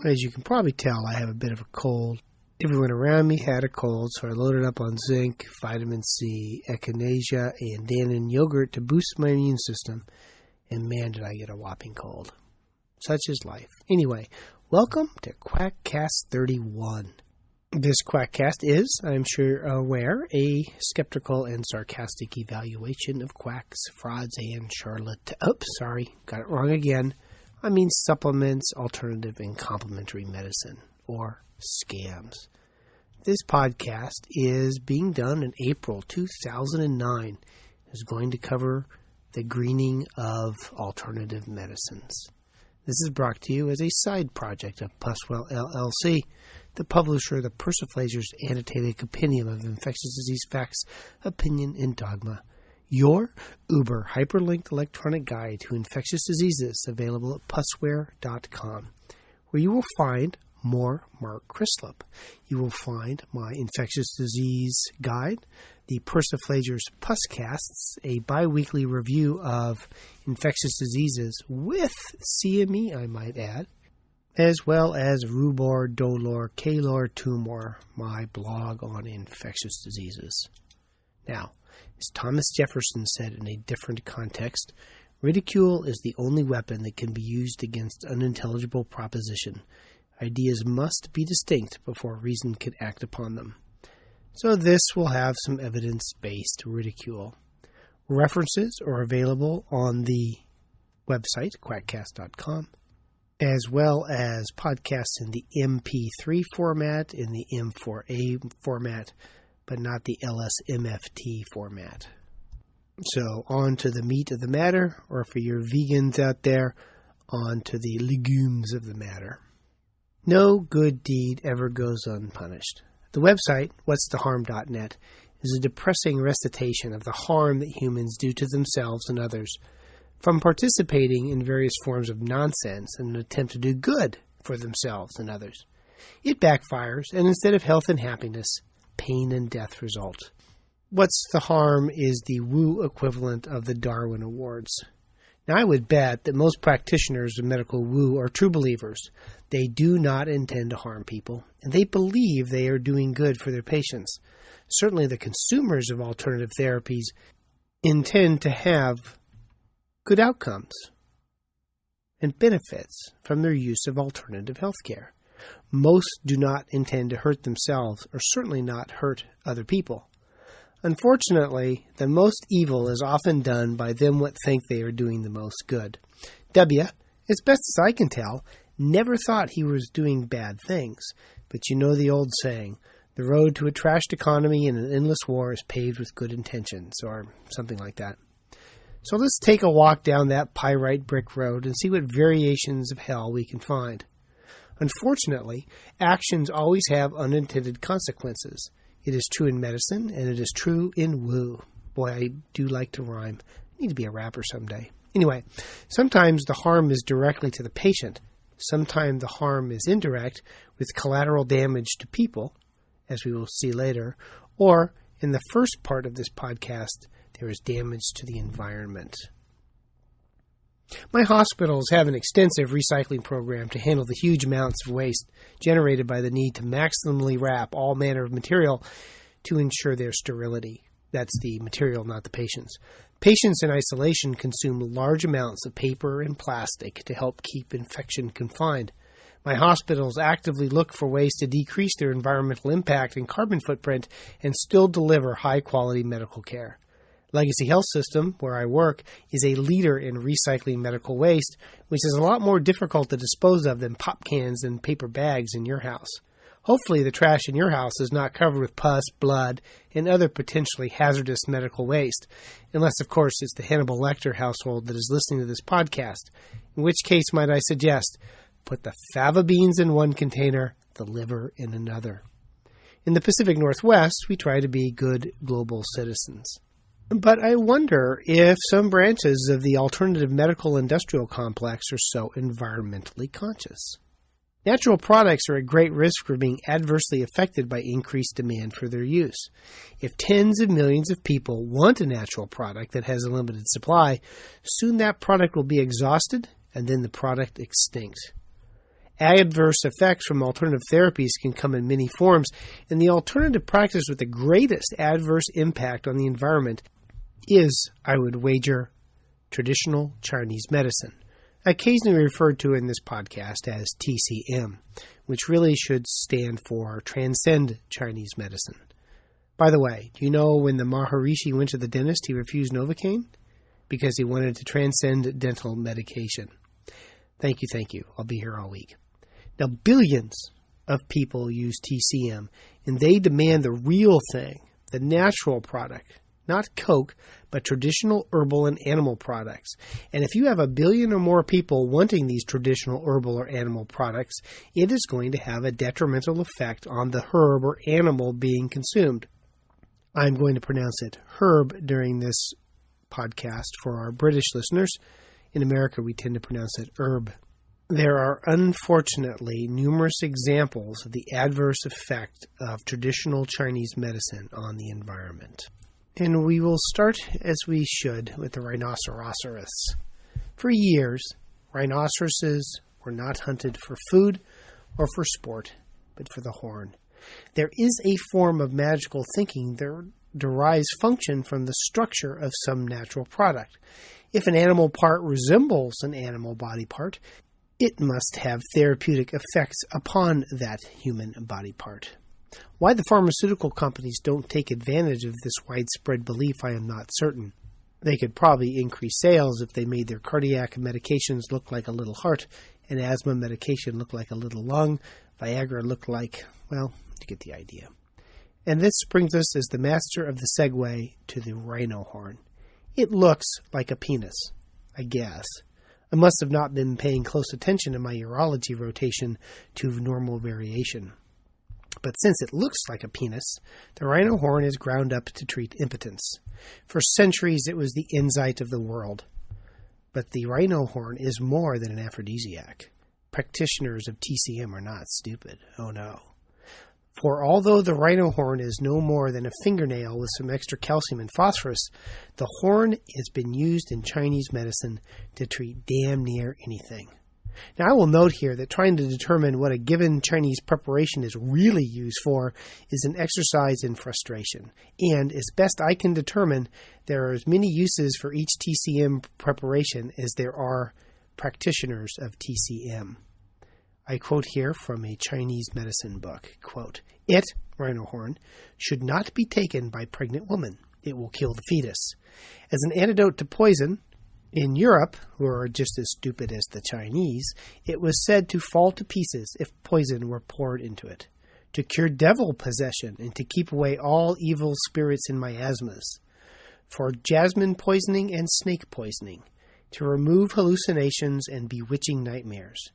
As you can probably tell, I have a bit of a cold. Everyone around me had a cold, so I loaded up on zinc, vitamin C, echinacea, and Dannon yogurt to boost my immune system. And man, did I get a whopping cold. Such is life. Anyway, welcome to Quackcast 31. This Quackcast is, I'm sure aware, a skeptical and sarcastic evaluation of quacks, frauds, and got it wrong again. I mean supplements, alternative, and complementary medicine, or scams. This podcast is being done in April 2009. It's going to cover the greening of alternative medicines. This is brought to you as a side project of Puswell LLC, the publisher of the Persiflager's Annotated Compendium of Infectious Disease Facts, Opinion, and Dogma. Your Uber hyperlinked electronic guide to infectious diseases available at pusware.com, where you will find more Mark Crislip. You will find my infectious disease guide, the Persiflager's Puscasts, a bi-weekly review of infectious diseases with CME, I might add, as well as Rubor, Dolor, Calor, Tumor, my blog on infectious diseases. Now, as Thomas Jefferson said in a different context, ridicule is the only weapon that can be used against unintelligible proposition. Ideas must be distinct before reason can act upon them. So this will have some evidence-based ridicule. References are available on the website, quackcast.com, as well as podcasts in the MP3 format, in the M4A format, but not the LSMFT format. So on to the meat of the matter, or for your vegans out there, on to the legumes of the matter. No good deed ever goes unpunished. The website, whatstheharm.net, is a depressing recitation of the harm that humans do to themselves and others from participating in various forms of nonsense in an attempt to do good for themselves and others. It backfires, and instead of health and happiness, pain and death result. What's the Harm is the woo equivalent of the Darwin Awards. Now, I would bet that most practitioners of medical woo are true believers. They do not intend to harm people, and they believe they are doing good for their patients. Certainly the consumers of alternative therapies intend to have good outcomes and benefits from their use of alternative healthcare. Most do not intend to hurt themselves, or certainly not hurt other people. Unfortunately, the most evil is often done by them what think they are doing the most good. W, as best as I can tell, never thought he was doing bad things. But you know the old saying, the road to a trashed economy and an endless war is paved with good intentions, or something like that. So let's take a walk down that pyrite brick road and see what variations of hell we can find. Unfortunately, actions always have unintended consequences. It is true in medicine, and it is true in woo. Boy, I do like to rhyme. I need to be a rapper someday. Anyway, sometimes the harm is directly to the patient. Sometimes the harm is indirect, with collateral damage to people, as we will see later. Or, in the first part of this podcast, there is damage to the environment. My hospitals have an extensive recycling program to handle the huge amounts of waste generated by the need to maximally wrap all manner of material to ensure their sterility. That's the material, not the patients. Patients in isolation consume large amounts of paper and plastic to help keep infection confined. My hospitals actively look for ways to decrease their environmental impact and carbon footprint and still deliver high-quality medical care. Legacy Health System, where I work, is a leader in recycling medical waste, which is a lot more difficult to dispose of than pop cans and paper bags in your house. Hopefully the trash in your house is not covered with pus, blood, and other potentially hazardous medical waste, unless, of course, it's the Hannibal Lecter household that is listening to this podcast, in which case might I suggest, put the fava beans in one container, the liver in another. In the Pacific Northwest, we try to be good global citizens. But I wonder if some branches of the alternative medical industrial complex are so environmentally conscious. Natural products are at great risk for being adversely affected by increased demand for their use. If tens of millions of people want a natural product that has a limited supply, soon that product will be exhausted and then the product extinct. Adverse effects from alternative therapies can come in many forms, and the alternative practice with the greatest adverse impact on the environment is, I would wager, traditional Chinese medicine, occasionally referred to in this podcast as TCM, which really should stand for Transcend Chinese Medicine. By the way, do you know when the Maharishi went to the dentist, he refused Novocaine? Because he wanted to transcend dental medication. Thank you. I'll be here all week. Now, billions of people use TCM, and they demand the real thing, the natural product. Not Coke, but traditional herbal and animal products. And if you have 1 billion or more people wanting these traditional herbal or animal products, it is going to have a detrimental effect on the herb or animal being consumed. I'm going to pronounce it herb during this podcast for our British listeners. In America, we tend to pronounce it herb. There are unfortunately numerous examples of the adverse effect of traditional Chinese medicine on the environment. And we will start, as we should, with the rhinoceros. For years, rhinoceroses were not hunted for food or for sport, but for the horn. There is a form of magical thinking that derives function from the structure of some natural product. If an animal part resembles an animal body part, it must have therapeutic effects upon that human body part. Why the pharmaceutical companies don't take advantage of this widespread belief, I am not certain. They could probably increase sales if they made their cardiac medications look like a little heart, and asthma medication look like a little lung, Viagra look like, well, you get the idea. And this brings us as the master of the segue to the rhino horn. It looks like a penis, I guess. I must have not been paying close attention in my urology rotation to normal variation. But since it looks like a penis, the rhino horn is ground up to treat impotence. For centuries it was the insight of the world. But the rhino horn is more than an aphrodisiac. Practitioners of TCM are not stupid. Oh no. For although the rhino horn is no more than a fingernail with some extra calcium and phosphorus, the horn has been used in Chinese medicine to treat damn near anything. Now, I will note here that trying to determine what a given Chinese preparation is really used for is an exercise in frustration. And, as best I can determine, there are as many uses for each TCM preparation as there are practitioners of TCM. I quote here from a Chinese medicine book, quote, "It, rhino horn, should not be taken by pregnant women. It will kill the fetus. As an antidote to poison, in Europe, who are just as stupid as the Chinese, it was said to fall to pieces if poison were poured into it, to cure devil possession and to keep away all evil spirits and miasmas, for jasmine poisoning and snake poisoning, to remove hallucinations and bewitching nightmares.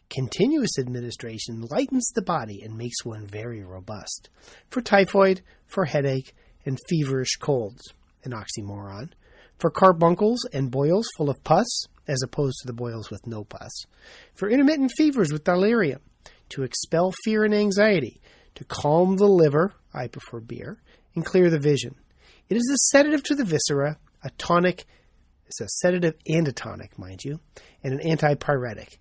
Continuous administration lightens the body and makes one very robust. For typhoid, for headache, and feverish colds, an oxymoron. For carbuncles and boils full of pus, as opposed to the boils with no pus. For intermittent fevers with delirium, to expel fear and anxiety, to calm the liver, I prefer beer, and clear the vision. It is a sedative to the viscera, a tonic, it's a sedative and a tonic, mind you, and an antipyretic.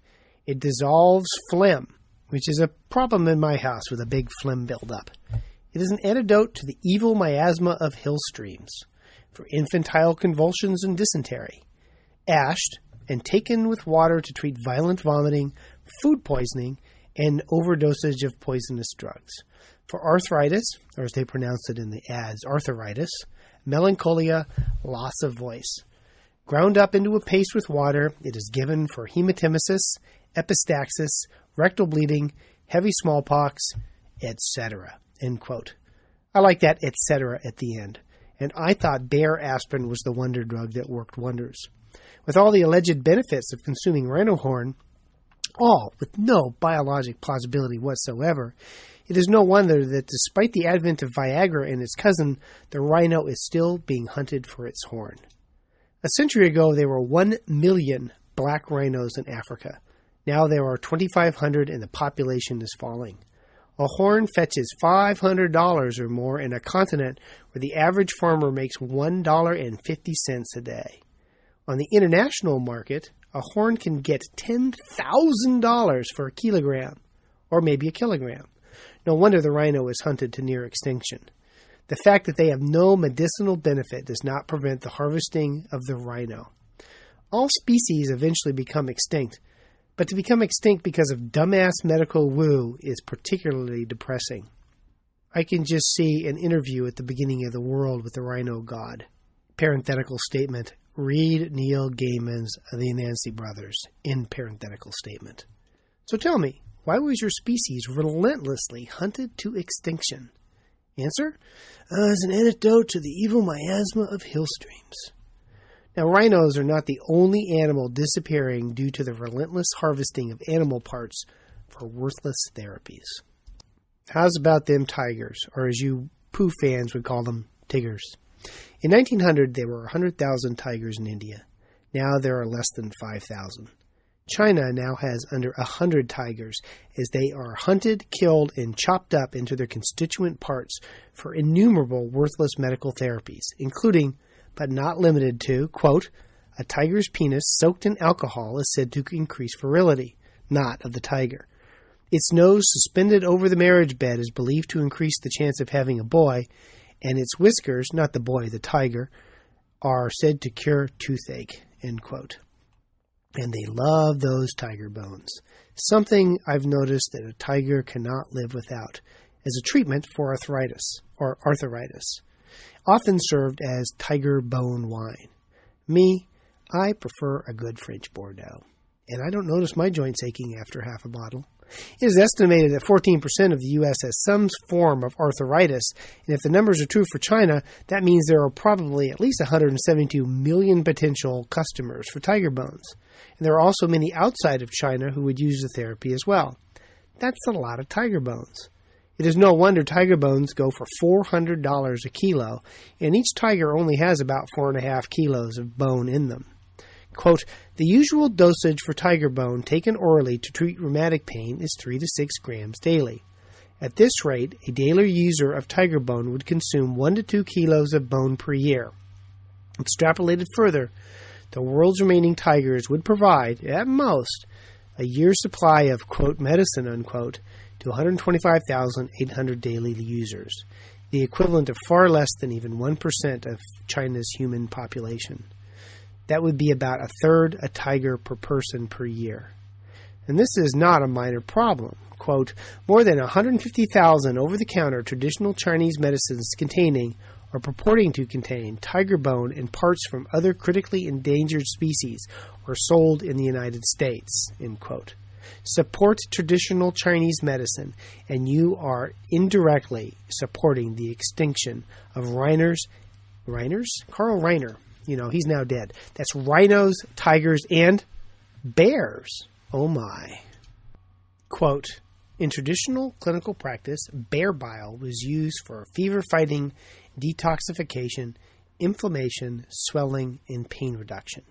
It dissolves phlegm, which is a problem in my house with a big phlegm buildup. It is an antidote to the evil miasma of hill streams, for infantile convulsions and dysentery. Ashed and taken with water to treat violent vomiting, food poisoning, and overdosage of poisonous drugs. For arthritis, or as they pronounce it in the ads, arthritis, melancholia, loss of voice. Ground up into a paste with water, it is given for hematemesis, epistaxis, rectal bleeding, heavy smallpox, etc." End quote. I like that etc. at the end. And I thought bear aspirin was the wonder drug that worked wonders. With all the alleged benefits of consuming rhino horn, all with no biologic plausibility whatsoever, it is no wonder that despite the advent of Viagra and its cousin, the rhino is still being hunted for its horn. A century ago, there were 1 million black rhinos in Africa. Now there are 2,500 and the population is falling. A horn fetches $500 or more in a continent where the average farmer makes $1.50 a day. On the international market, a horn can get $10,000 for a kilogram, or maybe a kilogram. No wonder the rhino is hunted to near extinction. The fact that they have no medicinal benefit does not prevent the harvesting of the rhino. All species eventually become extinct, but to become extinct because of dumbass medical woo is particularly depressing. I can just see an interview at the beginning of the world with the rhino god. Parenthetical statement, read Neil Gaiman's The Nancy Brothers, in parenthetical statement. So tell me, why was your species relentlessly hunted to extinction? Answer, as an antidote to the evil miasma of hill streams. Now, rhinos are not the only animal disappearing due to the relentless harvesting of animal parts for worthless therapies. How's about them tigers, or as you poo fans would call them, tigers? In 1900, there were 100,000 tigers in India. Now there are less than 5,000. China now has under 100 tigers, as they are hunted, killed, and chopped up into their constituent parts for innumerable worthless medical therapies, including, but not limited to, quote, a tiger's penis soaked in alcohol is said to increase virility, not of the tiger. Its nose suspended over the marriage bed is believed to increase the chance of having a boy, and its whiskers, not the boy, the tiger, are said to cure toothache, end quote. And they love those tiger bones, something I've noticed that a tiger cannot live without, as a treatment for arthritis, often served as tiger bone wine. Me, I prefer a good French Bordeaux, and I don't notice my joints aching after half a bottle. It is estimated that 14% of the U.S. has some form of arthritis, and if the numbers are true for China, that means there are probably at least 172 million potential customers for tiger bones. And there are also many outside of China who would use the therapy as well. That's a lot of tiger bones. It is no wonder tiger bones go for $400 a kilo, and each tiger only has about 4.5 kilos of bone in them. Quote, the usual dosage for tiger bone taken orally to treat rheumatic pain is 3 to 6 grams daily. At this rate, a daily user of tiger bone would consume 1 to 2 kilos of bone per year. Extrapolated further, the world's remaining tigers would provide, at most, a year's supply of, quote, medicine, unquote, to 125,800 daily users, the equivalent of far less than even 1% of China's human population. That would be about a third a tiger per person per year. And this is not a minor problem. Quote, more than 150,000 over-the-counter traditional Chinese medicines containing or purporting to contain tiger bone and parts from other critically endangered species are sold in the United States, end quote. Support traditional Chinese medicine, and you are indirectly supporting the extinction of rhinos. Carl Reiner. You know, he's now dead. That's rhinos, tigers, and bears. Oh my. Quote, in traditional clinical practice, bear bile was used for fever fighting, detoxification, inflammation, swelling, and pain reduction.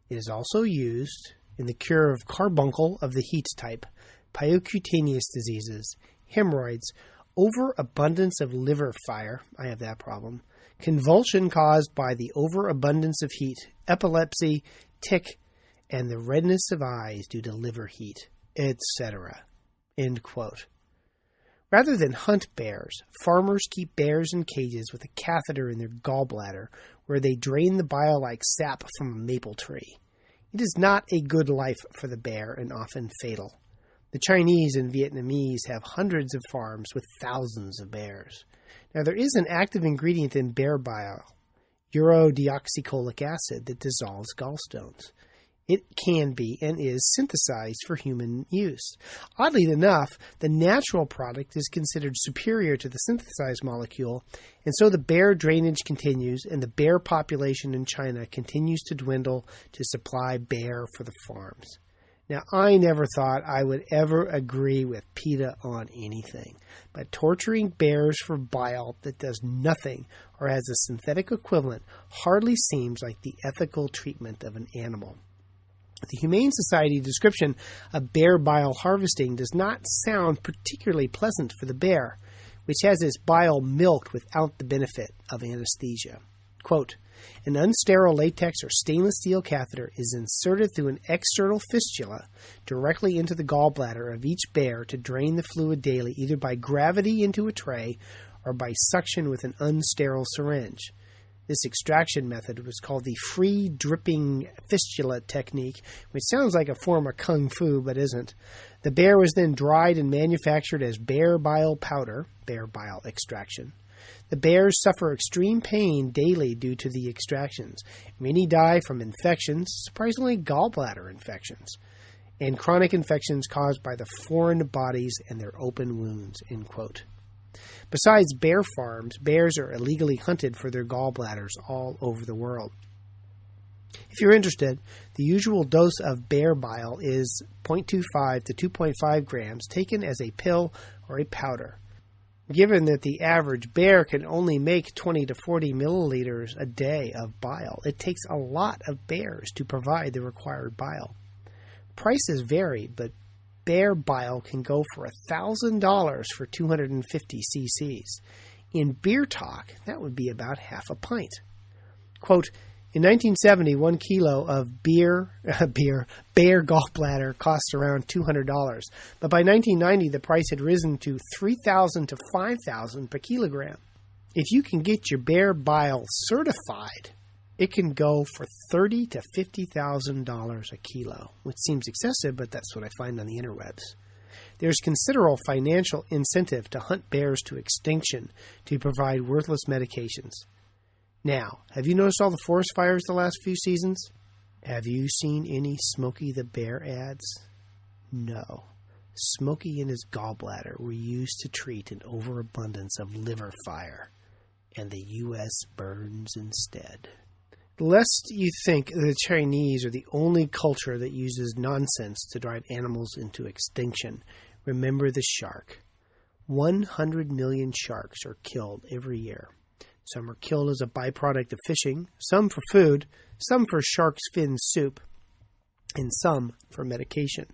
It is also used in the cure of carbuncle of the heat type, percutaneous diseases, hemorrhoids, overabundance of liver fire, I have that problem, convulsion caused by the overabundance of heat, epilepsy, tic, and the redness of eyes due to liver heat, etc. End quote. Rather than hunt bears, farmers keep bears in cages with a catheter in their gallbladder where they drain the bile like sap from a maple tree. It is not a good life for the bear and often fatal. The Chinese and Vietnamese have hundreds of farms with thousands of bears. Now, there is an active ingredient in bear bile, urodeoxycholic acid, that dissolves gallstones. It can be and is synthesized for human use. Oddly enough, the natural product is considered superior to the synthesized molecule, and so the bear drainage continues, and the bear population in China continues to dwindle to supply bear for the farms. Now, I never thought I would ever agree with PETA on anything, but torturing bears for bile that does nothing or has a synthetic equivalent hardly seems like the ethical treatment of an animal. The Humane Society description of bear bile harvesting does not sound particularly pleasant for the bear, which has its bile milked without the benefit of anesthesia. Quote, An unsterile latex or stainless steel catheter is inserted through an external fistula directly into the gallbladder of each bear to drain the fluid daily, either by gravity into a tray or by suction with an unsterile syringe. This extraction method was called the free dripping fistula technique, which sounds like a form of kung fu, but isn't. The bear was then dried and manufactured as bear bile powder, bear bile extraction. The bears suffer extreme pain daily due to the extractions. Many die from infections, surprisingly gallbladder infections, and chronic infections caused by the foreign bodies and their open wounds, end quote. Besides bear farms, bears are illegally hunted for their gallbladders all over the world. If you're interested, the usual dose of bear bile is 0.25 to 2.5 grams taken as a pill or a powder. Given that the average bear can only make 20 to 40 milliliters a day of bile, it takes a lot of bears to provide the required bile. Prices vary, but bear bile can go for $1,000 for 250 cc's. In beer talk, that would be about half a pint. Quote, in 1970, 1 kilo of bear gallbladder cost around $200, but by 1990, the price had risen to $3,000 to $5,000 per kilogram. If you can get your bear bile certified, it can go for $30,000 to $50,000 a kilo, which seems excessive, but that's what I find on the interwebs. There's considerable financial incentive to hunt bears to extinction to provide worthless medications. Now, have you noticed all the forest fires the last few seasons? Have you seen any Smokey the Bear ads? No. Smokey and his gallbladder were used to treat an overabundance of liver fire, and the U.S. burns instead. Lest you think the Chinese are the only culture that uses nonsense to drive animals into extinction, remember the shark. 100 million sharks are killed every year. Some are killed as a byproduct of fishing, some for food, some for shark's fin soup, and some for medication.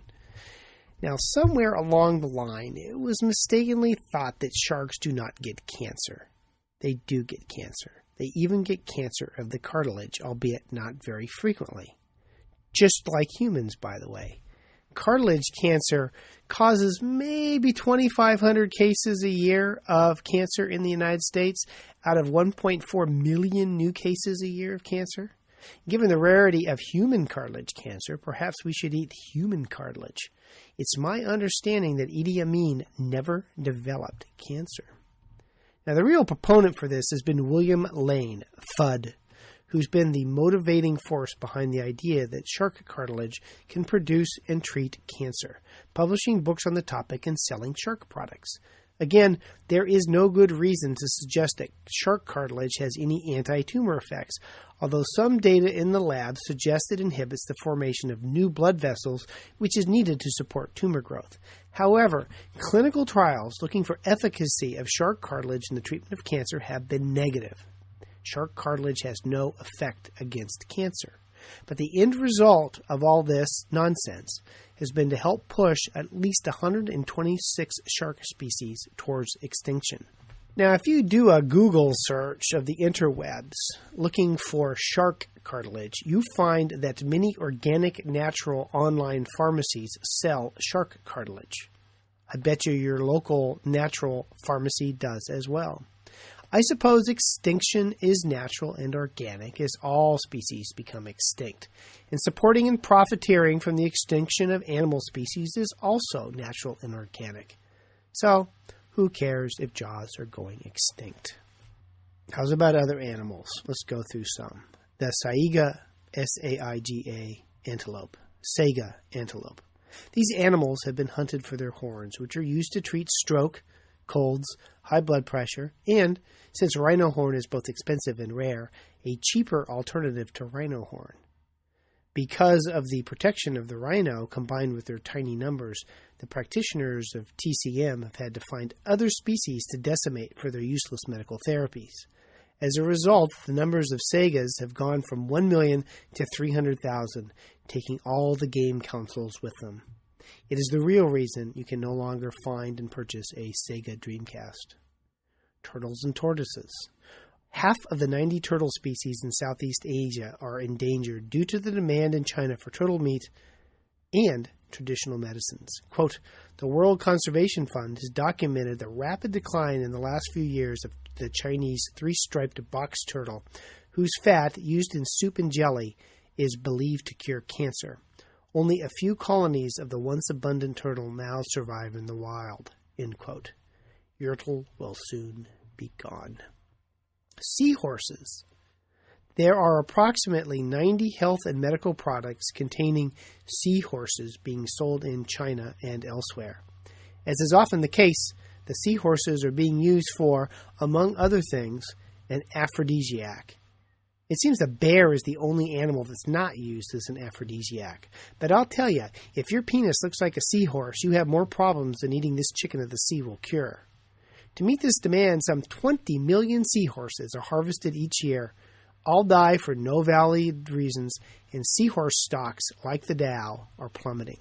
Now, somewhere along the line, it was mistakenly thought that sharks do not get cancer. They do get cancer. They even get cancer of the cartilage, albeit not very frequently. Just like humans, by the way. Cartilage cancer causes maybe 2,500 cases a year of cancer in the United States out of 1.4 million new cases a year of cancer. Given the rarity of human cartilage cancer, perhaps we should eat human cartilage. It's my understanding that Idi Amin never developed cancer. Now, the real proponent for this has been William Lane, FUD, who's been the motivating force behind the idea that shark cartilage can produce and treat cancer, publishing books on the topic and selling shark products. Again, there is no good reason to suggest that shark cartilage has any anti-tumor effects, although some data in the lab suggest it inhibits the formation of new blood vessels, which is needed to support tumor growth. However, clinical trials looking for efficacy of shark cartilage in the treatment of cancer have been negative. Shark cartilage has no effect against cancer. But the end result of all this nonsense has been to help push at least 126 shark species towards extinction. Now, if you do a Google search of the interwebs looking for shark cartilage, you find that many organic, natural online pharmacies sell shark cartilage. I bet you your local natural pharmacy does as well. I suppose extinction is natural and organic as all species become extinct, and supporting and profiteering from the extinction of animal species is also natural and organic. So, who cares if jaws are going extinct? How's about other animals? Let's go through some. The Saiga, S-A-I-G-A, antelope. Saiga antelope. These animals have been hunted for their horns, which are used to treat stroke, colds, high blood pressure, and, since rhino horn is both expensive and rare, a cheaper alternative to rhino horn. Because of the protection of the rhino combined with their tiny numbers, the practitioners of TCM have had to find other species to decimate for their useless medical therapies. As a result, the numbers of saigas have gone from 1 million to 300,000, taking all the game councils with them. It is the real reason you can no longer find and purchase a Sega Dreamcast. Turtles and tortoises. Half of the 90 turtle species in Southeast Asia are endangered due to the demand in China for turtle meat and traditional medicines. Quote, the World Conservation Fund has documented the rapid decline in the last few years of the Chinese three-striped box turtle, whose fat, used in soup and jelly, is believed to cure cancer. Only a few colonies of the once abundant turtle now survive in the wild. End quote. Yertle will soon be gone. Seahorses. There are approximately 90 health and medical products containing seahorses being sold in China and elsewhere. As is often the case, the seahorses are being used for, among other things, an aphrodisiac. It seems the bear is the only animal that's not used as an aphrodisiac. But I'll tell you, if your penis looks like a seahorse, you have more problems than eating this chicken of the sea will cure. To meet this demand, some 20 million seahorses are harvested each year. All die for no valid reasons, and seahorse stocks, like the Dow, are plummeting.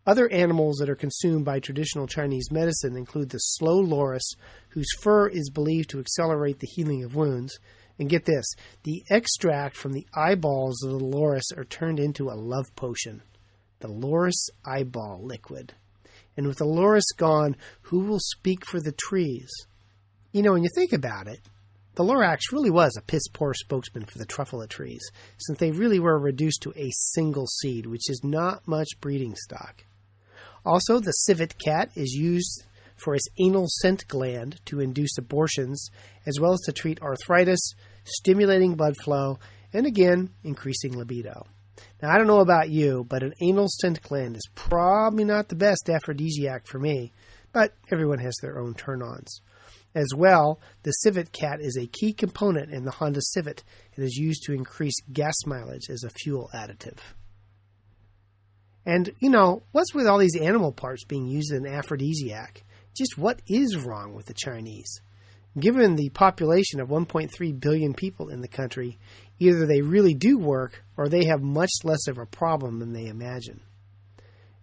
Other animals that are consumed by traditional Chinese medicine include the slow loris, whose fur is believed to accelerate the healing of wounds. And get this, the extract from the eyeballs of the loris are turned into a love potion, the loris eyeball liquid. And with the loris gone, who will speak for the trees? You know, when you think about it, the lorax really was a piss-poor spokesman for the truffula trees, since they really were reduced to a single seed, which is not much breeding stock. Also, the civet cat is used for its anal scent gland to induce abortions, as well as to treat arthritis, stimulating blood flow, and again, increasing libido. Now, I don't know about you, but an anal scent gland is probably not the best aphrodisiac for me, but everyone has their own turn-ons. As well, the civet cat is a key component in the Honda Civic and is used to increase gas mileage as a fuel additive. And, you know, what's with all these animal parts being used as an aphrodisiac? Just what is wrong with the Chinese? Given the population of 1.3 billion people in the country, either they really do work or they have much less of a problem than they imagine.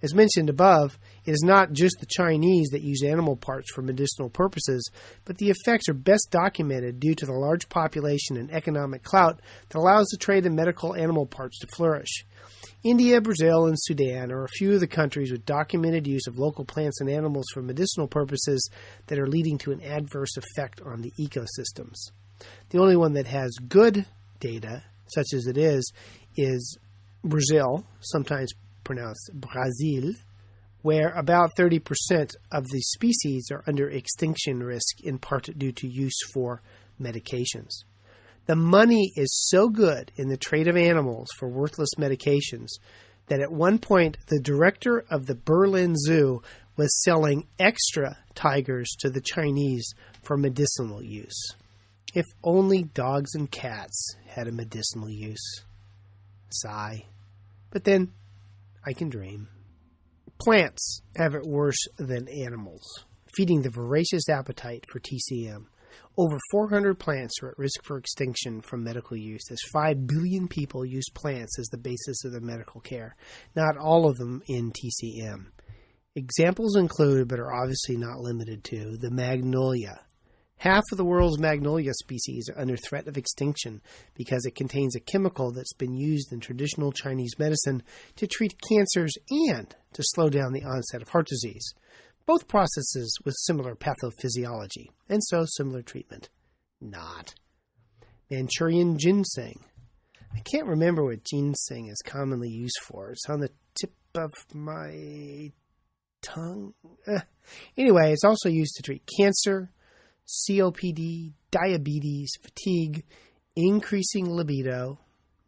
As mentioned above, it is not just the Chinese that use animal parts for medicinal purposes, but the effects are best documented due to the large population and economic clout that allows the trade in medical animal parts to flourish. India, Brazil, and Sudan are a few of the countries with documented use of local plants and animals for medicinal purposes that are leading to an adverse effect on the ecosystems. The only one that has good data, such as it is Brazil, sometimes pronounced Brazil, where about 30% of the species are under extinction risk, in part due to use for medications. The money is so good in the trade of animals for worthless medications that at one point the director of the Berlin Zoo was selling extra tigers to the Chinese for medicinal use. If only dogs and cats had a medicinal use. Sigh. But then, I can dream. Plants have it worse than animals, feeding the voracious appetite for TCM. Over 400 plants are at risk for extinction from medical use, as 5 billion people use plants as the basis of their medical care, not all of them in TCM. Examples include, but are obviously not limited to, the magnolia. Half of the world's magnolia species are under threat of extinction because it contains a chemical that's been used in traditional Chinese medicine to treat cancers and to slow down the onset of heart disease. Both processes with similar pathophysiology, and so similar treatment. Not. Manchurian ginseng. I can't remember what ginseng is commonly used for. It's on the tip of my tongue. Anyway, it's also used to treat cancer, COPD, diabetes, fatigue, increasing libido,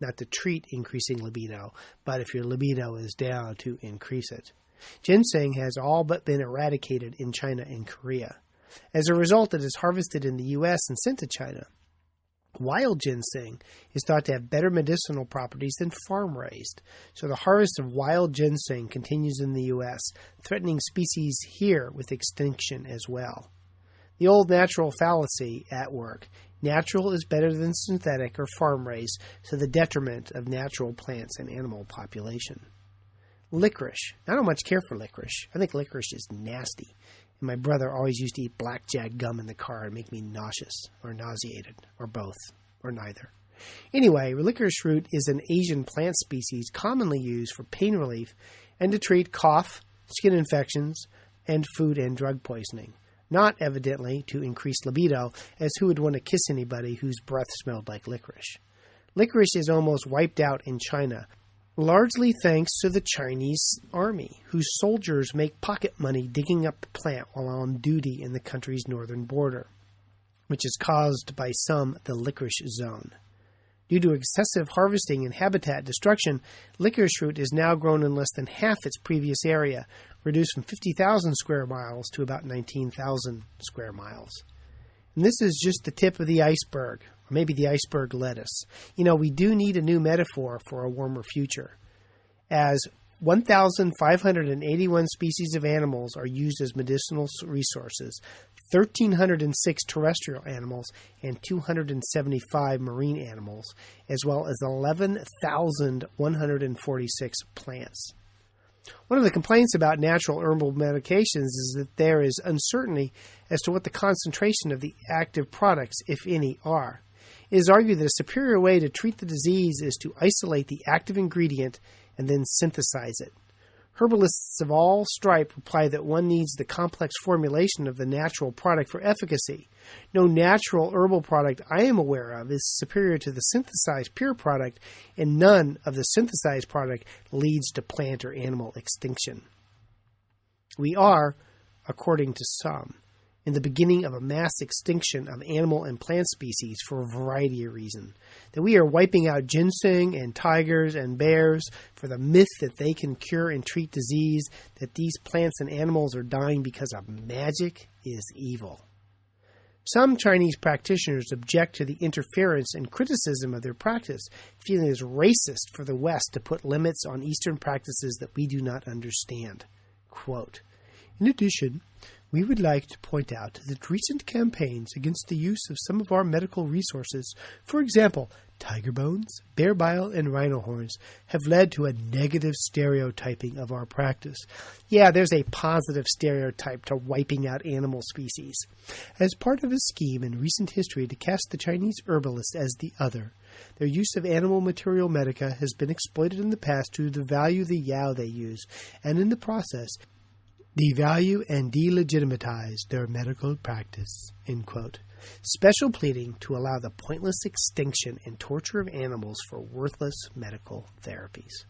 not to treat increasing libido, but if your libido is down, to increase it. Ginseng has all but been eradicated in China and Korea. As a result, it is harvested in the U.S. and sent to China. Wild ginseng is thought to have better medicinal properties than farm-raised, so the harvest of wild ginseng continues in the U.S., threatening species here with extinction as well. The old natural fallacy at work. Natural is better than synthetic or farm-raised, to the detriment of natural plants and animal population. Licorice. I don't much care for licorice. I think licorice is nasty. And my brother always used to eat blackjack gum in the car and make me nauseous or nauseated or both or neither. Anyway, licorice root is an Asian plant species commonly used for pain relief and to treat cough, skin infections, and food and drug poisoning. Not, evidently, to increase libido, as who would want to kiss anybody whose breath smelled like licorice. Licorice is almost wiped out in China, largely thanks to the Chinese army, whose soldiers make pocket money digging up the plant while on duty in the country's northern border, which is caused by some the licorice zone. Due to excessive harvesting and habitat destruction, licorice root is now grown in less than half its previous area, reduced from 50,000 square miles to about 19,000 square miles. And this is just the tip of the iceberg, or maybe the iceberg lettuce. We do need a new metaphor for a warmer future, as 1,581 species of animals are used as medicinal resources, 1,306 terrestrial animals, and 275 marine animals, as well as 11,146 plants. One of the complaints about natural herbal medications is that there is uncertainty as to what the concentration of the active products, if any, are. It is argued that a superior way to treat the disease is to isolate the active ingredient and then synthesize it. Herbalists of all stripe reply that one needs the complex formulation of the natural product for efficacy. No natural herbal product I am aware of is superior to the synthesized pure product, and none of the synthesized product leads to plant or animal extinction. We are, according to some, in the beginning of a mass extinction of animal and plant species for a variety of reasons. That we are wiping out ginseng and tigers and bears for the myth that they can cure and treat disease, that these plants and animals are dying because of magic, is evil. Some Chinese practitioners object to the interference and criticism of their practice, feeling it is racist for the West to put limits on Eastern practices that we do not understand. Quote, "In addition, we would like to point out that recent campaigns against the use of some of our medical resources, for example, tiger bones, bear bile, and rhino horns, have led to a negative stereotyping of our practice." Yeah, there's a positive stereotype to wiping out animal species. "As part of a scheme in recent history to cast the Chinese herbalists as the other, their use of animal material medica has been exploited in the past to devalue the Yao they use, and in the process, devalue and delegitimize their medical practice." End quote. Special pleading to allow the pointless extinction and torture of animals for worthless medical therapies.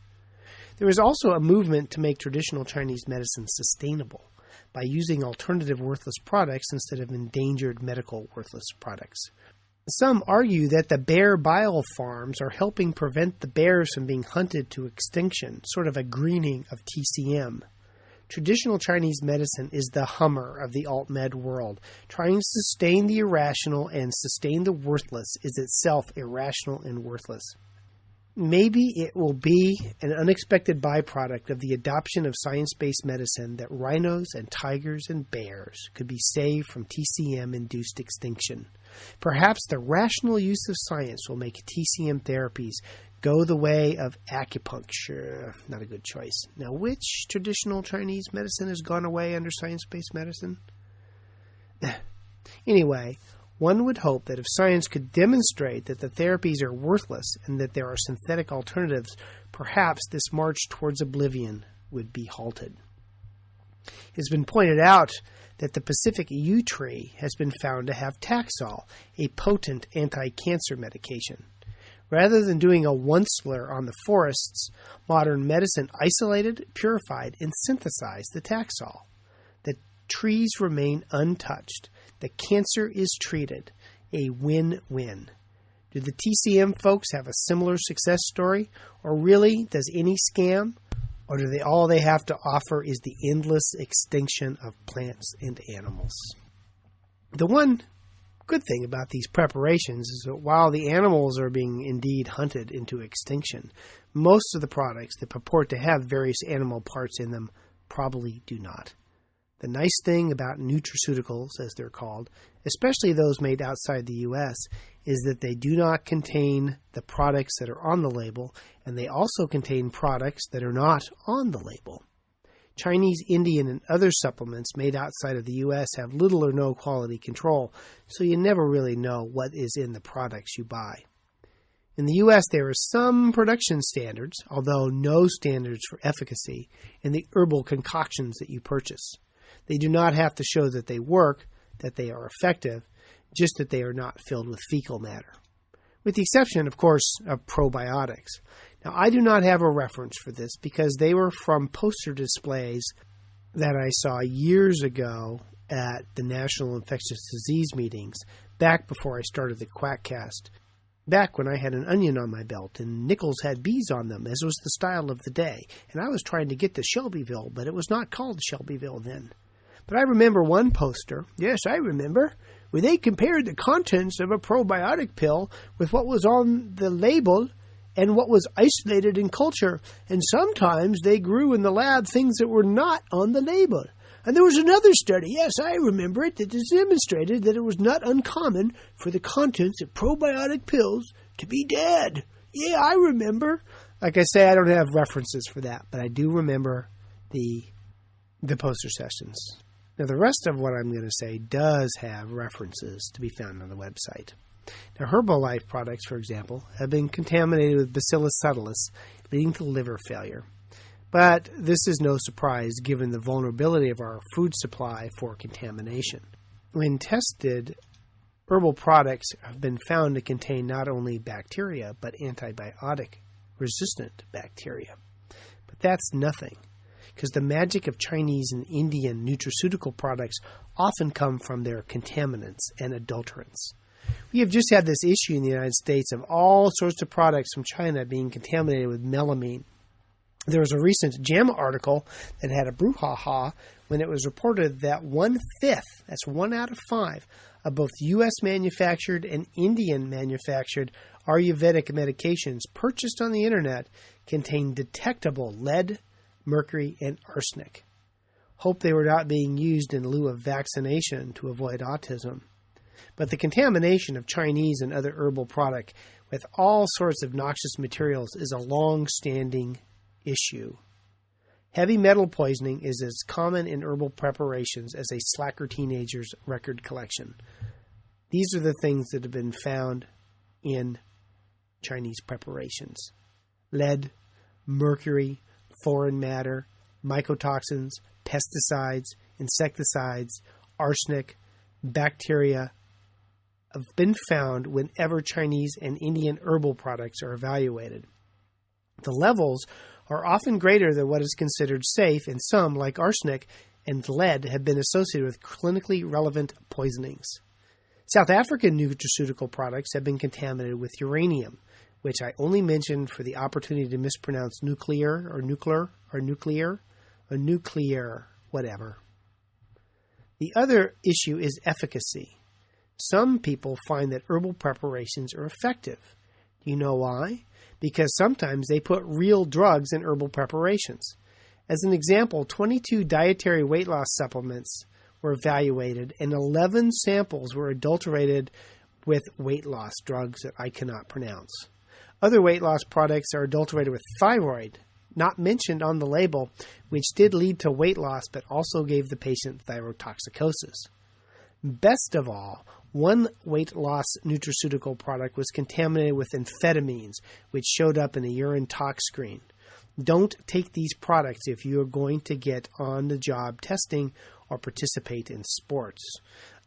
There is also a movement to make traditional Chinese medicine sustainable by using alternative worthless products instead of endangered medical worthless products. Some argue that the bear bile farms are helping prevent the bears from being hunted to extinction, sort of a greening of TCM. Traditional Chinese medicine is the Hummer of the alt-med world. Trying to sustain the irrational and sustain the worthless is itself irrational and worthless. Maybe it will be an unexpected byproduct of the adoption of science-based medicine that rhinos and tigers and bears could be saved from TCM-induced extinction. Perhaps the rational use of science will make TCM therapies go the way of acupuncture. Not a good choice. Now, which traditional Chinese medicine has gone away under science-based medicine? Anyway, one would hope that if science could demonstrate that the therapies are worthless and that there are synthetic alternatives, perhaps this march towards oblivion would be halted. It has been pointed out that the Pacific yew tree has been found to have Taxol, a potent anti-cancer medication. Rather than doing a once-ler on the forests, modern medicine isolated, purified, and synthesized the Taxol. The trees remain untouched. The cancer is treated. A win-win. Do the TCM folks have a similar success story? Or really, does any scam? Or do all they have to offer is the endless extinction of plants and animals? The one good thing about these preparations is that while the animals are being indeed hunted into extinction, most of the products that purport to have various animal parts in them probably do not. The nice thing about nutraceuticals, as they're called, especially those made outside the U.S., is that they do not contain the products that are on the label, and they also contain products that are not on the label. Chinese, Indian, and other supplements made outside of the U.S. have little or no quality control, so you never really know what is in the products you buy. In the U.S., there are some production standards, although no standards for efficacy, in the herbal concoctions that you purchase. They do not have to show that they work, that they are effective, just that they are not filled with fecal matter. With the exception, of course, of probiotics. Now, I do not have a reference for this because they were from poster displays that I saw years ago at the National Infectious Disease meetings, back before I started the Quackcast, back when I had an onion on my belt and nickels had bees on them, as was the style of the day, and I was trying to get to Shelbyville, but it was not called Shelbyville then. But I remember one poster, yes, I remember, where they compared the contents of a probiotic pill with what was on the label and what was isolated in culture, and sometimes they grew in the lab things that were not on the label. And there was another study, yes, I remember it, that demonstrated that it was not uncommon for the contents of probiotic pills to be dead. Yeah, I remember. Like I say, I don't have references for that, but I do remember the poster sessions. Now, the rest of what I'm going to say does have references to be found on the website. Now, Herbalife products, for example, have been contaminated with Bacillus subtilis, leading to liver failure. But this is no surprise given the vulnerability of our food supply for contamination. When tested, herbal products have been found to contain not only bacteria, but antibiotic-resistant bacteria. But that's nothing, because the magic of Chinese and Indian nutraceutical products often come from their contaminants and adulterants. We have just had this issue in the United States of all sorts of products from China being contaminated with melamine. There was a recent JAMA article that had a brouhaha when it was reported that 1/5, that's 1 out of 5, of both U.S. manufactured and Indian manufactured Ayurvedic medications purchased on the internet contained detectable lead, mercury, and arsenic. Hope they were not being used in lieu of vaccination to avoid autism. But the contamination of Chinese and other herbal product with all sorts of noxious materials is a long-standing issue. Heavy metal poisoning is as common in herbal preparations as a slacker teenager's record collection. These are the things that have been found in Chinese preparations. Lead, mercury, foreign matter, mycotoxins, pesticides, insecticides, arsenic, bacteria have been found whenever Chinese and Indian herbal products are evaluated. The levels are often greater than what is considered safe, and some, like arsenic and lead, have been associated with clinically relevant poisonings. South African nutraceutical products have been contaminated with uranium, which I only mentioned for the opportunity to mispronounce nuclear, whatever. The other issue is efficacy. Some people find that herbal preparations are effective. Do you know why? Because sometimes they put real drugs in herbal preparations. As an example, 22 dietary weight loss supplements were evaluated, and 11 samples were adulterated with weight loss drugs that I cannot pronounce. Other weight loss products are adulterated with thyroid, not mentioned on the label, which did lead to weight loss but also gave the patient thyrotoxicosis. Best of all, one weight loss nutraceutical product was contaminated with amphetamines, which showed up in a urine tox screen. Don't take these products if you are going to get on-the-job testing or participate in sports.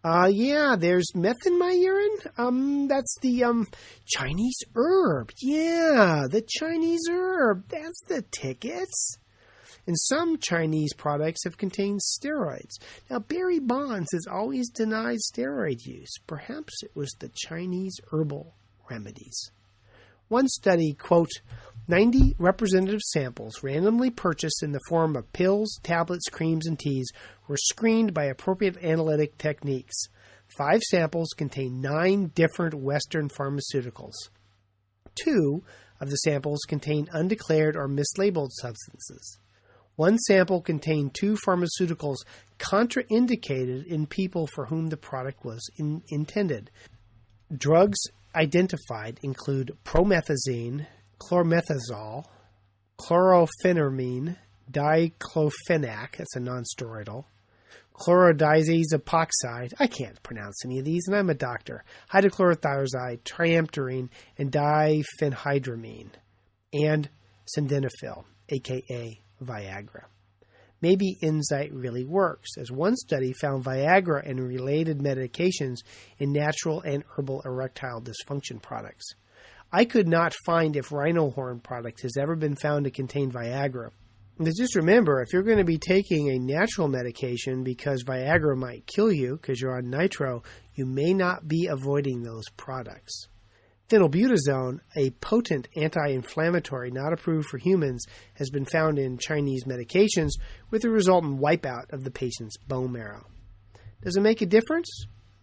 There's meth in my urine. That's the Chinese herb. Yeah, the Chinese herb. That's the tickets. And some Chinese products have contained steroids. Now, Barry Bonds has always denied steroid use. Perhaps it was the Chinese herbal remedies. One study, quote, 90 representative samples randomly purchased in the form of pills, tablets, creams, and teas were screened by appropriate analytic techniques. 5 samples contained 9 different Western pharmaceuticals. 2 of the samples contained undeclared or mislabeled substances. 1 sample contained 2 pharmaceuticals contraindicated in people for whom the product was intended. Drugs identified include promethazine, chlormethazole, chlorpheniramine, diclofenac, that's a nonsteroidal, chlorodiazepoxide, I can't pronounce any of these, and I'm a doctor, hydrochlorothiazide, triamterene, and diphenhydramine, and sildenafil, aka Viagra. Maybe Enzyte really works, as one study found Viagra and related medications in natural and herbal erectile dysfunction products. I could not find if rhino horn product has ever been found to contain Viagra. But just remember, if you're going to be taking a natural medication because Viagra might kill you because you're on nitro, you may not be avoiding those products. Phenylbutazone, a potent anti-inflammatory not approved for humans, has been found in Chinese medications with the resultant wipeout of the patient's bone marrow. Does it make a difference?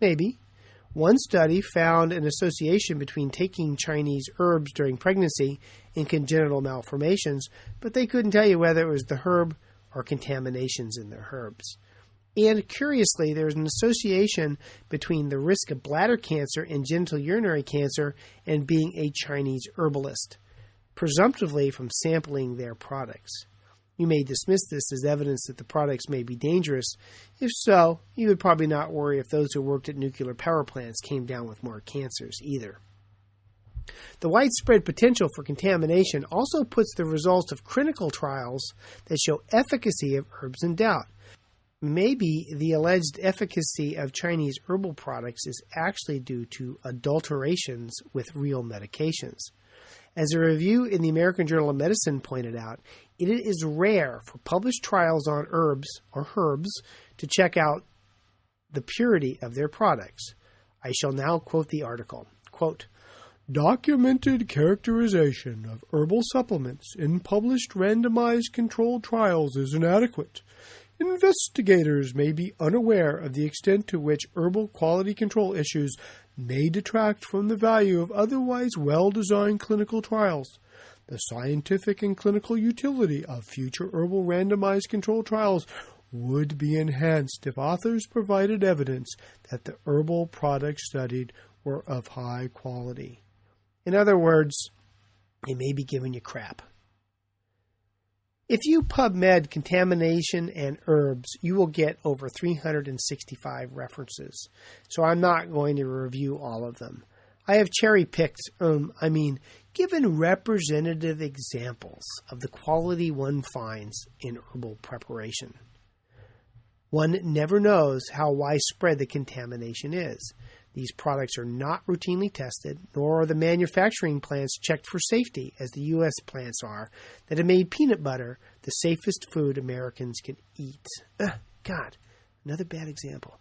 Maybe. One study found an association between taking Chinese herbs during pregnancy and congenital malformations, but they couldn't tell you whether it was the herb or contaminations in the herbs. And curiously, there's an association between the risk of bladder cancer and genital urinary cancer and being a Chinese herbalist, presumptively from sampling their products. You may dismiss this as evidence that the products may be dangerous. If so, you would probably not worry if those who worked at nuclear power plants came down with more cancers either. The widespread potential for contamination also puts the results of clinical trials that show efficacy of herbs in doubt. Maybe the alleged efficacy of Chinese herbal products is actually due to adulterations with real medications. As a review in the American Journal of Medicine pointed out, it is rare for published trials on herbs or herbs to check out the purity of their products. I shall now quote the article. Quote, "Documented characterization of herbal supplements in published randomized controlled trials is inadequate. Investigators may be unaware of the extent to which herbal quality control issues may detract from the value of otherwise well-designed clinical trials. The scientific and clinical utility of future herbal randomized controlled trials would be enhanced if authors provided evidence that the herbal products studied were of high quality." In other words, they may be giving you crap. If you PubMed contamination and herbs, you will get over 365 references, so I'm not going to review all of them. I have cherry-picked, given representative examples of the quality one finds in herbal preparation. One never knows how widespread the contamination is. These products are not routinely tested, nor are the manufacturing plants checked for safety, as the U.S. plants are, that have made peanut butter the safest food Americans can eat. God, another bad example.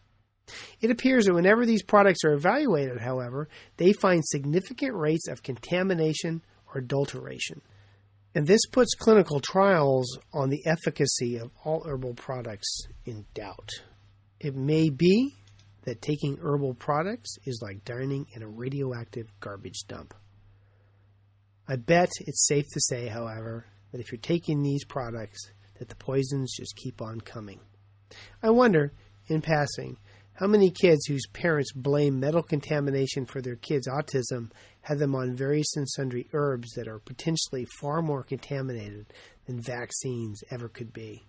It appears that whenever these products are evaluated, however, they find significant rates of contamination or adulteration. And this puts clinical trials on the efficacy of all herbal products in doubt. It may be that taking herbal products is like dining in a radioactive garbage dump. I bet it's safe to say, however, that if you're taking these products, that the poisons just keep on coming. I wonder, in passing, how many kids whose parents blame metal contamination for their kids' autism have them on various and sundry herbs that are potentially far more contaminated than vaccines ever could be.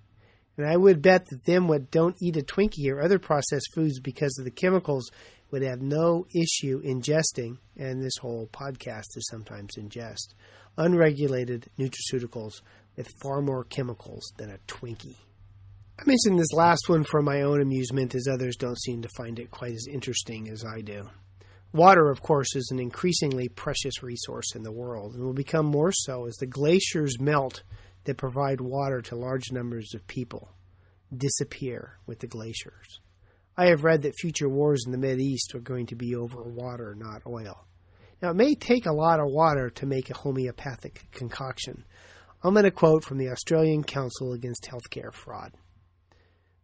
And I would bet that them what don't eat a Twinkie or other processed foods because of the chemicals would have no issue ingesting, and this whole podcast is sometimes ingest, unregulated nutraceuticals with far more chemicals than a Twinkie. I mentioned this last one for my own amusement, as others don't seem to find it quite as interesting as I do. Water, of course, is an increasingly precious resource in the world, and will become more so as the glaciers melt that provide water to large numbers of people disappear with the glaciers. I have read that future wars in the Mideast are going to be over water, not oil. Now, it may take a lot of water to make a homeopathic concoction. I'm going to quote from the Australian Council Against Healthcare Fraud.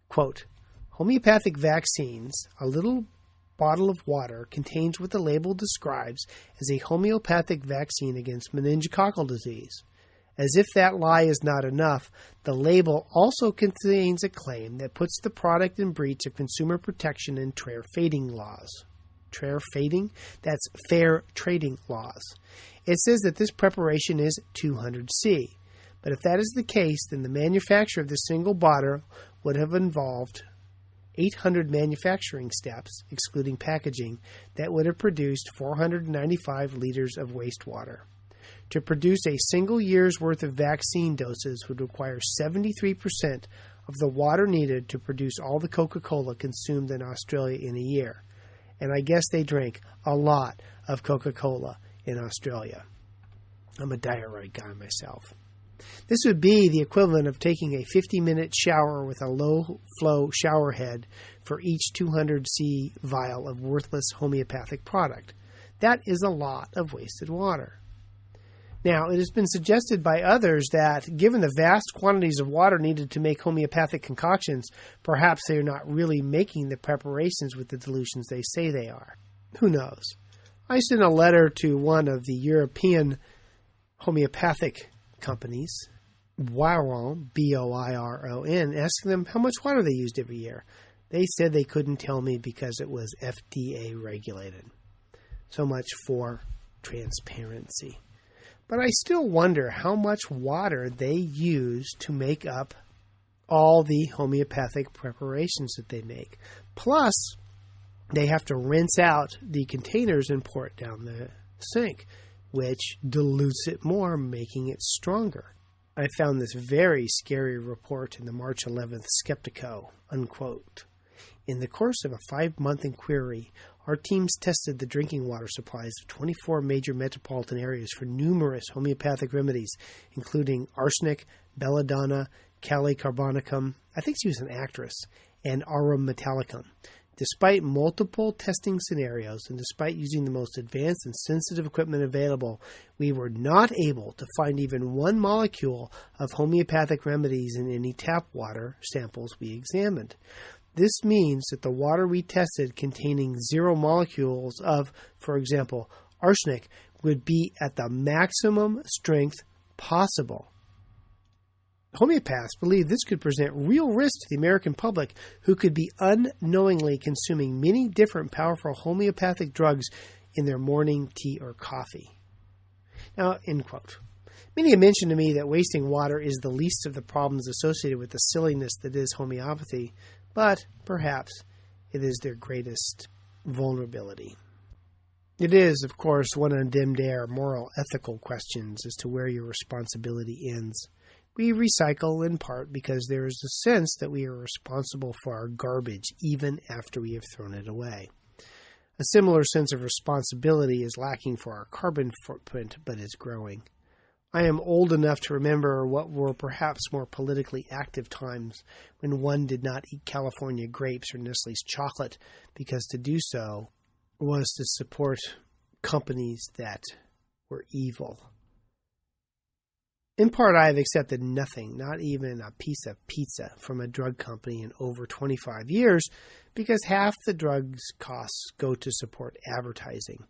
Quote, "Homeopathic vaccines, a little bottle of water contains what the label describes as a homeopathic vaccine against meningococcal disease. As if that lie is not enough, the label also contains a claim that puts the product in breach of consumer protection and fair trading laws." Fair trading? That's fair trading laws. It says that this preparation is 200C, But if that is the case, then the manufacture of this single bottle would have involved 800 manufacturing steps, excluding packaging, that would have produced 495 liters of wastewater. To produce a single year's worth of vaccine doses would require 73% of the water needed to produce all the Coca-Cola consumed in Australia in a year. And I guess they drink a lot of Coca-Cola in Australia. I'm a diet guy myself. This would be the equivalent of taking a 50-minute shower with a low-flow shower head for each 200c vial of worthless homeopathic product. That is a lot of wasted water. Now, it has been suggested by others that, given the vast quantities of water needed to make homeopathic concoctions, perhaps they are not really making the preparations with the dilutions they say they are. Who knows? I sent a letter to one of the European homeopathic companies, Boiron, B-O-I-R-O-N, asking them how much water they used every year. They said they couldn't tell me because it was FDA regulated. So much for transparency. But I still wonder how much water they use to make up all the homeopathic preparations that they make. Plus, they have to rinse out the containers and pour it down the sink, which dilutes it more, making it stronger. I found this very scary report in the March 11th Skeptico, unquote. In the course of a 5-month inquiry, our teams tested the drinking water supplies of 24 major metropolitan areas for numerous homeopathic remedies, including arsenic, belladonna, kali carbonicum, I think she was an actress, and aurum metallicum. Despite multiple testing scenarios and despite using the most advanced and sensitive equipment available, we were not able to find even one molecule of homeopathic remedies in any tap water samples we examined. This means that the water we tested containing 0 molecules of, for example, arsenic would be at the maximum strength possible. Homeopaths believe this could present real risk to the American public, who could be unknowingly consuming many different powerful homeopathic drugs in their morning tea or coffee. Now, end quote. Many have mentioned to me that wasting water is the least of the problems associated with the silliness that is homeopathy, but perhaps it is their greatest vulnerability. It is, of course, one of them dare moral ethical questions as to where your responsibility ends. We recycle in part because there is a sense that we are responsible for our garbage even after we have thrown it away. A similar sense of responsibility is lacking for our carbon footprint, but is growing. I am old enough to remember what were perhaps more politically active times when one did not eat California grapes or Nestle's chocolate because to do so was to support companies that were evil. In part, I have accepted nothing, not even a piece of pizza, from a drug company in over 25 years because half the drugs costs go to support advertising.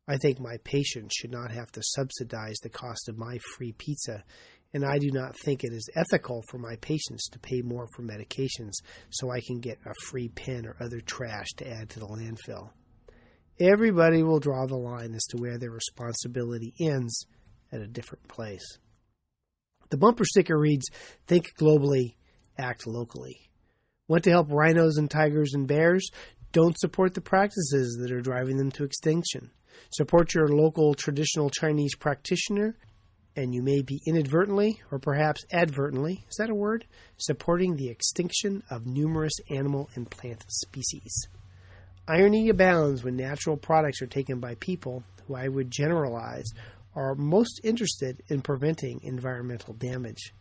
I think my patients should not have to subsidize the cost of my free pizza, and I do not think it is ethical for my patients to pay more for medications so I can get a free pen or other trash to add to the landfill. Everybody will draw the line as to where their responsibility ends at a different place. The bumper sticker reads, "Think globally, act locally." Want to help rhinos and tigers and bears? Don't support the practices that are driving them to extinction. Support your local traditional Chinese practitioner, and you may be inadvertently, or perhaps advertently, is that a word? Supporting the extinction of numerous animal and plant species. Irony abounds when natural products are taken by people who I would generalize are most interested in preventing environmental damage.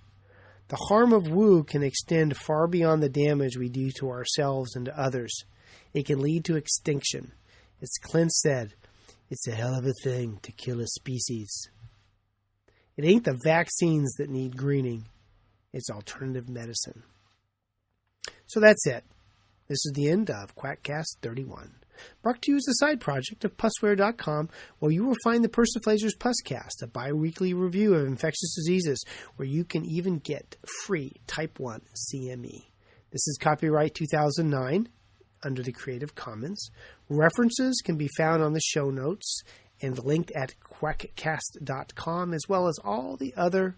The harm of woo can extend far beyond the damage we do to ourselves and to others. It can lead to extinction. As Clint said, it's a hell of a thing to kill a species. It ain't the vaccines that need greening. It's alternative medicine. So that's it. This is the end of Quackcast 31. Brought to you as a side project of Pussware.com, where you will find the Persiflager's Pusscast, a bi-weekly review of infectious diseases, where you can even get free Type 1 CME. This is copyright 2009, under the Creative Commons. References can be found on the show notes and linked at quackcast.com, as well as all the other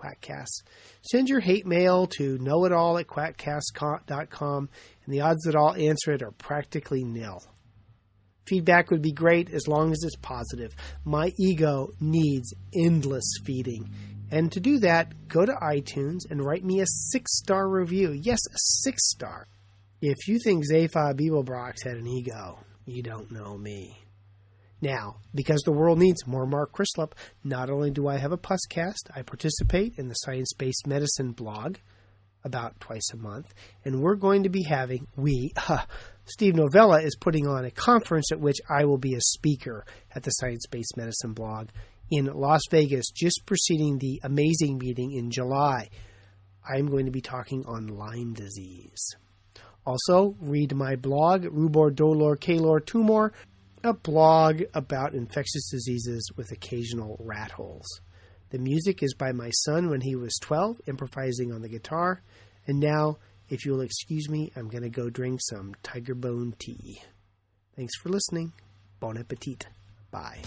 Quackcast. Send your hate mail to knowitall@quackcast.com, and the odds that I'll answer it are practically nil. Feedback would be great as long as it's positive. My ego needs endless feeding. And to do that, go to iTunes and write me a 6-star review. Yes, a 6-star. If you think Zapha Bibelbrox had an ego, you don't know me. Now, because the world needs more Mark Crislip, not only do I have a Pusscast, I participate in the Science-Based Medicine blog about twice a month, and we're going to be having, Steve Novella is putting on a conference at which I will be a speaker at the Science-Based Medicine blog in Las Vegas, just preceding the amazing meeting in July. I'm going to be talking on Lyme disease. Also, read my blog, Rubor Dolor Calor Tumor, a blog about infectious diseases with occasional rat holes. The music is by my son when he was 12, improvising on the guitar. And now, if you'll excuse me, I'm going to go drink some tiger bone tea. Thanks for listening. Bon appetit. Bye.